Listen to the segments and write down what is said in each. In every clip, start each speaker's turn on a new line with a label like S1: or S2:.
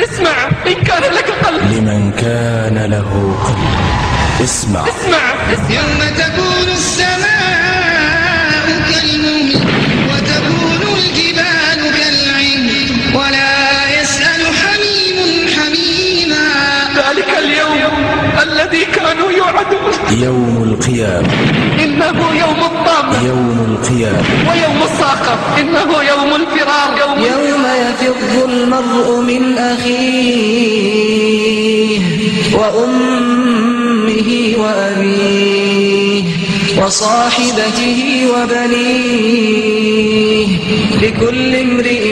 S1: اسمع إن كان لك قلب.
S2: لمن كان له قلب اسمع.
S3: يوم تكون السماء كالمهل وتكون الجبال كالعهن ولا يسأل حميم حميما.
S1: ذلك اليوم الذي كانوا يوعدون،
S2: يوم القيامة
S1: إنه يوم الطامة،
S2: يوم القيامة
S1: ويوم الصاخة إنه يوم الفرار.
S3: يوم يفر المرء من أخيه وأمه وأبيه وصاحبته وبنيه لكل امرئ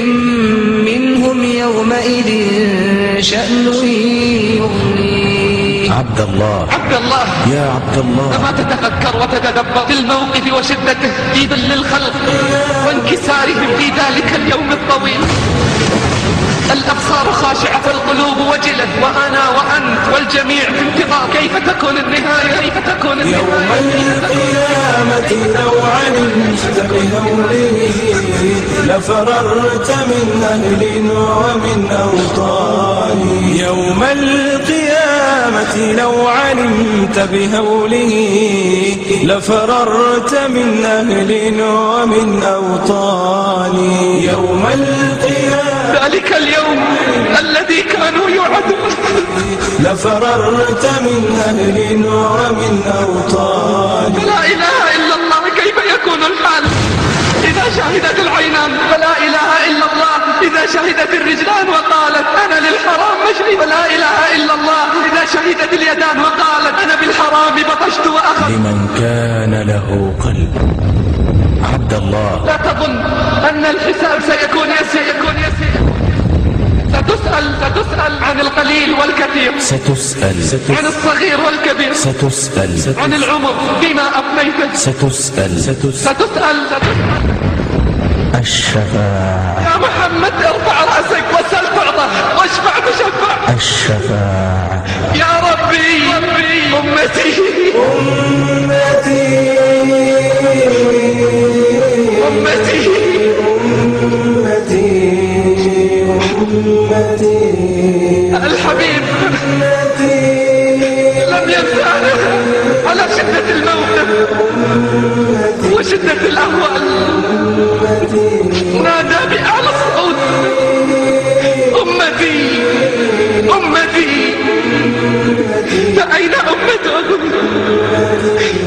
S3: منهم يومئذ شأن يغنيه.
S2: عبد الله يا عبد الله،
S1: أما تتفكر وتتدبر في الموقف وشدته في ظل الخلق وانكسارهم في ذلك اليوم الطويل؟ الأبصار خاشعة والقلوب وجلة، وأنا وأنت والجميع في انتظار كيف تكون النهاية.
S4: يوم القيامة لو علمت بهوله لفررت من أهل ومن أوطان. يوم القيامة لو علمت بهوله لفررت من أهل ومن أوطان. يوم القيامة
S1: ذلك اليوم الذي كانوا يوعدون،
S4: لفررت من أهل ومن أوطان.
S1: فلا إله إلا الله. كيف يكون الحال إذا شهدت العينان؟ فلا إله إلا الله إذا شهدت الرجلان وقالت أنا للحرام مشري. فلا إله إلا الله إذا شهدت اليدان وقالت أنا بالحرام بطشت وأخذت.
S2: لمن كان له قلب. عبد الله،
S1: لا تظن أن الحساب سيكون يسير. ستسأل عن القليل والكثير،
S2: ستسأل
S1: عن الصغير والكبير،
S2: ستسأل
S1: عن العمر فيما أفنيته،
S2: ستسأل الشفاعة.
S1: يا محمد ارفع رأسك وسل تعطى واشفع تشفع.
S2: الشفاعة.
S1: يا ربي أمتي الحبيب لم ينسانا على شدة الموقف وشدة الأهوال. نادى بأعلى الصوت أمتي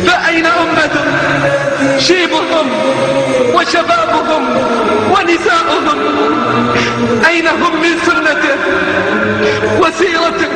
S1: فأين أمته شيبهم وشبابهم ونساؤهم؟ أين هم من سنته وسيرته